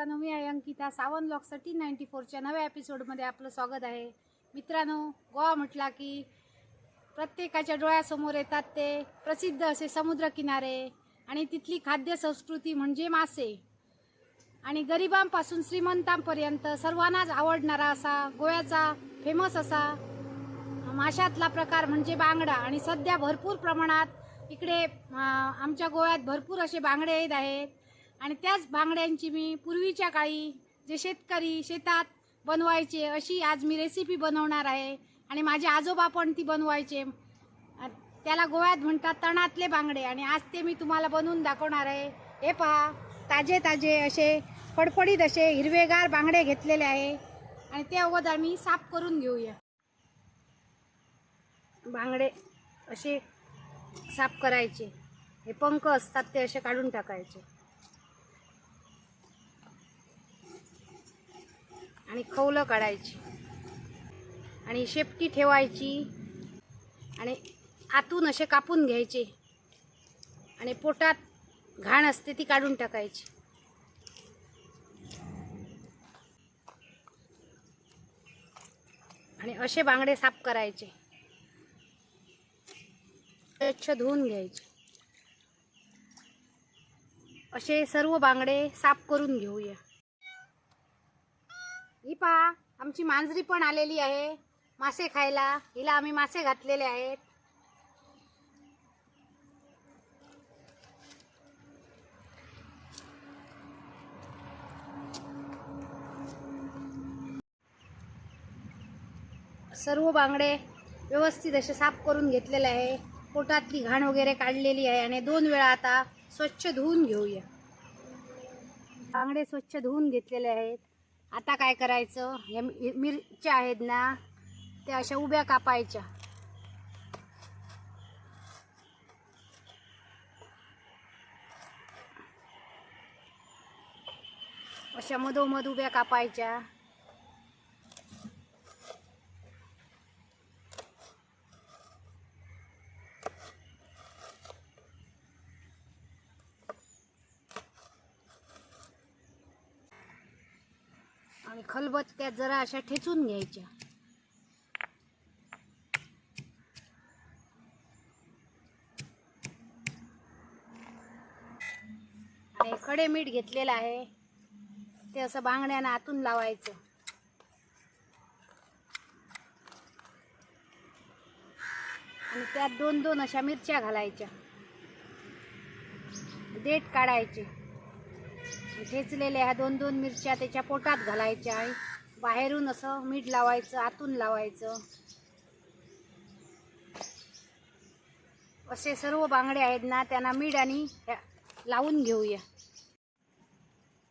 मित्रांनो, मी आहे अंकिता. सावन ब्लॉग 1394च्या नव्या एपिसोडमध्ये आपलं स्वागत आहे. मित्रांनो, गोवा म्हटला की प्रत्येकाच्या डोळ्यासमोर येतात ते प्रसिद्ध असे समुद्रकिनारे आणि तिथली खाद्य संस्कृती म्हणजे मासे. आणि गरिबांपासून श्रीमंतांपर्यंत सर्वांनाच आवडणारा असा गोव्याचा फेमस असा माशातला प्रकार म्हणजे बांगडा. आणि सध्या भरपूर प्रमाणात इकडे आमच्या गोव्यात भरपूर असे बांगडे येत आहेत. आणि त्याच बांगड्यांची मी पूर्वीच्या काळी जे शेतकरी शेतात बनवायचे अशी आज मी रेसिपी बनवणार आहे. आणि माझे आजोबा पण ती बनवायचे. त्याला गोव्यात म्हणतात तणातले बांगडे. आणि आज ते मी तुम्हाला बनवून दाखवणार आहे. हे पहा, ताजे ताजे असे फडफडीत असे हिरवेगार बांगडे घेतलेले आहे. आणि ते अगोदर मी साफ करून घेऊया. बांगडे असे साफ करायचे. हे पंख असतात ते असे काढून टाकायचे. आणि खवलं काढायची आणि शेपटी ठेवायची. आणि आतून असे कापून घ्यायचे. आणि पोटात घाण असते ती काढून टाकायची. आणि असे बांगडे साफ करायचे. स्वच्छ धुवून घ्यायचे. असे सर्व बांगडे साफ करून घेऊया. ही पहा, आमची मांजरी पण आलेली आहे मासे खायला. हिला आम्ही मासे घातलेले आहेत. सर्व बांगडे व्यवस्थित असे साफ करून घेतलेले आहे. पोटातली घाण वगैरे काढलेली आहे. आणि 2 वेळा आता स्वच्छ धुवून घेऊया. बांगडे स्वच्छ धुवून घेतलेले आहेत. आता काय करायचं, हे मिरच्या आहेत ना त्या अशा उभ्या कापायच्या. अशा मधोमध उभ्या कापायच्या. आणि खलबत्त्यात जरा अशा ठेचून घ्यायच्या. आणि खडे मीठ घेतलेलं आहे ते असं बांगड्यानं आतून लावायचं. आणि त्यात 2-2 अशा मिरच्या घालायच्या. देठ काढायचे. ठेचलेल्या ह्या 2-2 मिरच्या त्याच्या पोटात घालायच्या. आणि बाहेरून असं मीठ लावायचं, आतून लावायचं. असे सर्व बांगडे आहेत ना त्यांना मीठ आणि लावून घेऊया.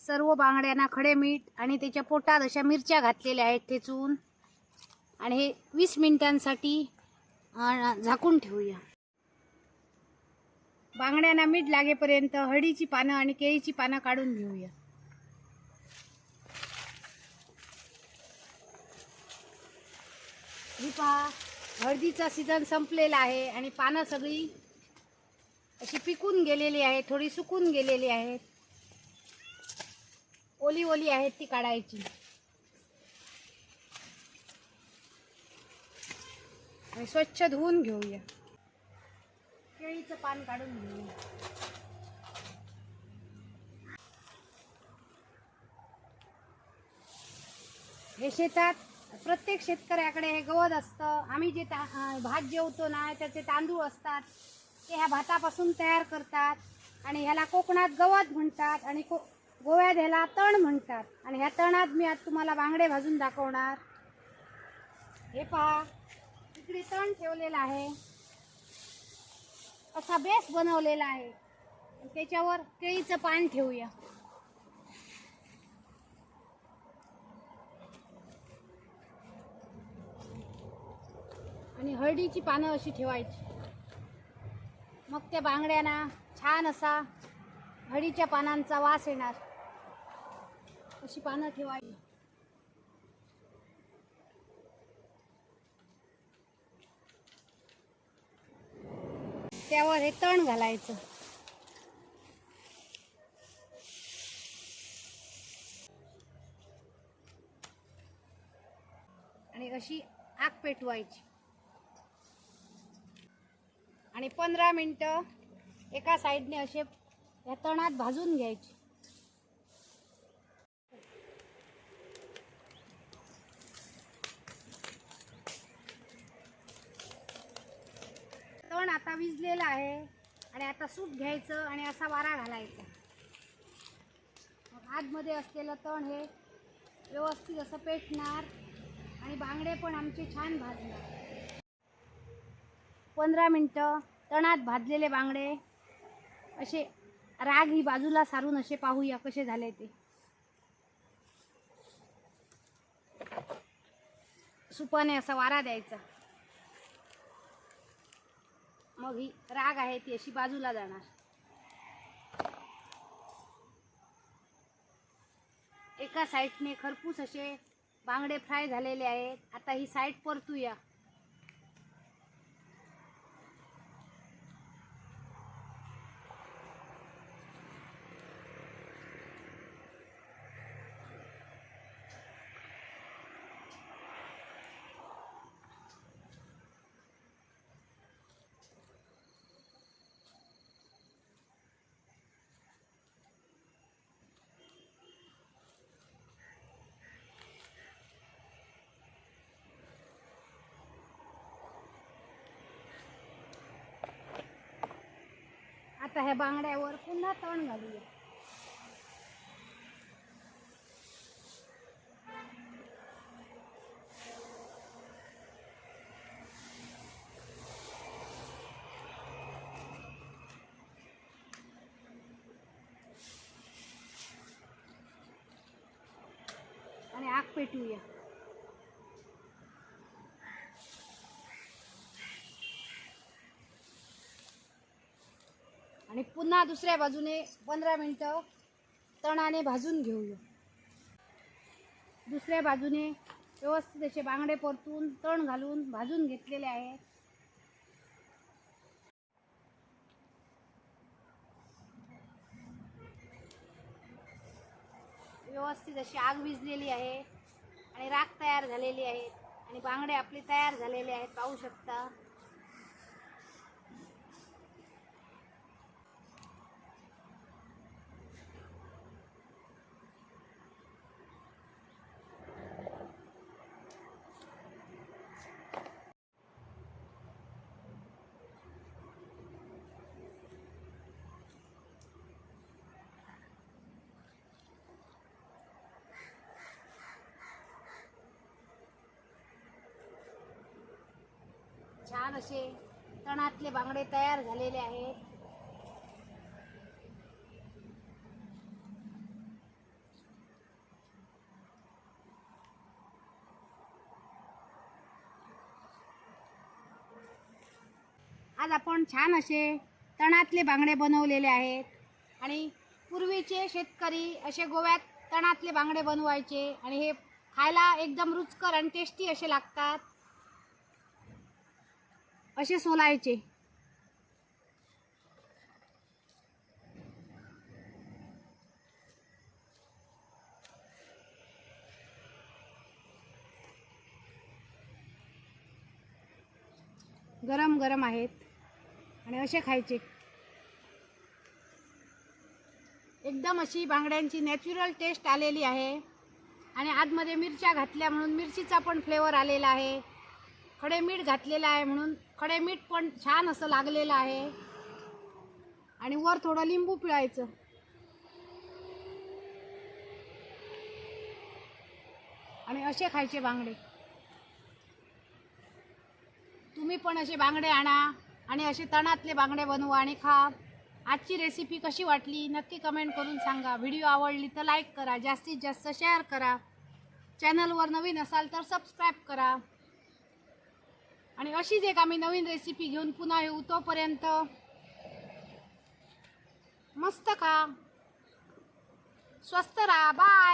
सर्व बांगड्यांना खडे मीठ आणि त्याच्या पोटात अशा मिरच्या घातलेल्या आहेत ठेचून. आणि हे 20 मिनिटांसाठी झाकून ठेवूया. बांगड्यांना मीठ लागेपर्यंत हळदीची पानं आणि केळीची पानं काढून घेऊया. ही पहा, हळदीचा सीझन संपलेला आहे. आणि पानं सगळी अशी पिकून गेलेली आहे, थोडी सुकून गेलेली आहेत. ओली ओली आहेत ती काढायची. आणि स्वच्छ धुवून घेऊया. केळीचं पान काढून घेऊया. हे शेतात प्रत्येक शेतकऱ्याकडे हे गवत असतं. आम्ही जे भात जेवतो ना त्याचे तांदूळ असतात ते ह्या भातापासून तयार करतात. आणि ह्याला कोकणात गवत म्हणतात आणि गोव्यात ह्याला तण म्हणतात. आणि ह्या तणात मी आज तुम्हाला बांगडे भाजून दाखवणार. हे पहा, इकडे तण ठेवलेला आहे. असा बेस बनवलेला आहे. त्याच्यावर केळीचं पान ठेवूया. आणि हळदीची पानं अशी ठेवायची. मग त्या बांगड्यांना छान असा हळदीच्या पानांचा वास येणार. अशी पानं ठेवायची. त्यावर हे तण घालायचं. अशी आग पेटवायची आणि 15 मिनिटं एका साईडने असे या तणात भाजून घ्यायचे. तण आता विजलेलं आहे आणि आता सूप घ्यायचं आणि असा वारा घालायचा. मग आतमध्ये असलेलं तण हे व्यवस्थित असं पेटणार आणि बांगडे पण आमचे छान भाजणार. 15 मिनिटं तणात भाजलेले बांगडे असे राग ही बाजूला सारून असे पाहूया कसे झाले ते. सुपाने असा वारा द्यायचा. मग ही राग आहे ती अशी बाजूला जाणार. एका साईडने खरपूस असे बांगडे फ्राय झालेले आहेत. आता ही साईड परतूया. आता ह्या बांगड्यावर पुन्हा तण घालूया. आणि आग पेटवूया. आणि पुन्हा दुसऱ्या बाजूने 15 मिनिटं तणाने भाजून घेऊया. दुसऱ्या बाजूने व्यवस्थित असे बांगडे परतून तण घालून भाजून घेतलेले आहेत. व्यवस्थित अशी आग विझलेली आहे आणि राख तयार झालेली आहे आणि बांगडे आपले तयार झालेले आहेत, पाहू शकता. छान असे तणातले बांगडे तयार झालेले आहेत. आज आपण छान असे तणातले बांगडे बनवलेले आहेत. आणि पूर्वीचे शेतकरी असे गोव्यात तणातले बांगडे बनवायचे आणि हे खायला एकदम रुचकर आणि टेस्टी असे लागतात. असे सोलायचे. गरम गरम आहेत आणि असे खायचे. एकदम अशी बांगड्यांची नॅचरल टेस्ट आलेली आहे आणि आतमध्ये मिरच्या घातल्या म्हणून मिरचीचा पण फ्लेवर आलेला आहे. खडे मीठ घातलेलं आहे म्हणून खडे मीठ पण छान असं लागलेलं आहे. आणि वर थोडं लिंबू पिळायचं. आणि असे खायचे बांगडे. तुम्ही पण असे बांगडे आणा आणि असे तणातले बांगडे बनवा आणि खा. आजची रेसिपी कशी वाटली नक्की कमेंट करून सांगा. व्हिडिओ आवडली तर लाईक करा, जास्तीत जास्त शेअर करा. चॅनलवर नवीन असाल तर सबस्क्राईब करा. आणि अशीच एक आम्ही नवीन रेसिपी घेऊन पुन्हा येऊ. तोपर्यंत मस्त खा, स्वस्त राहा. बाय.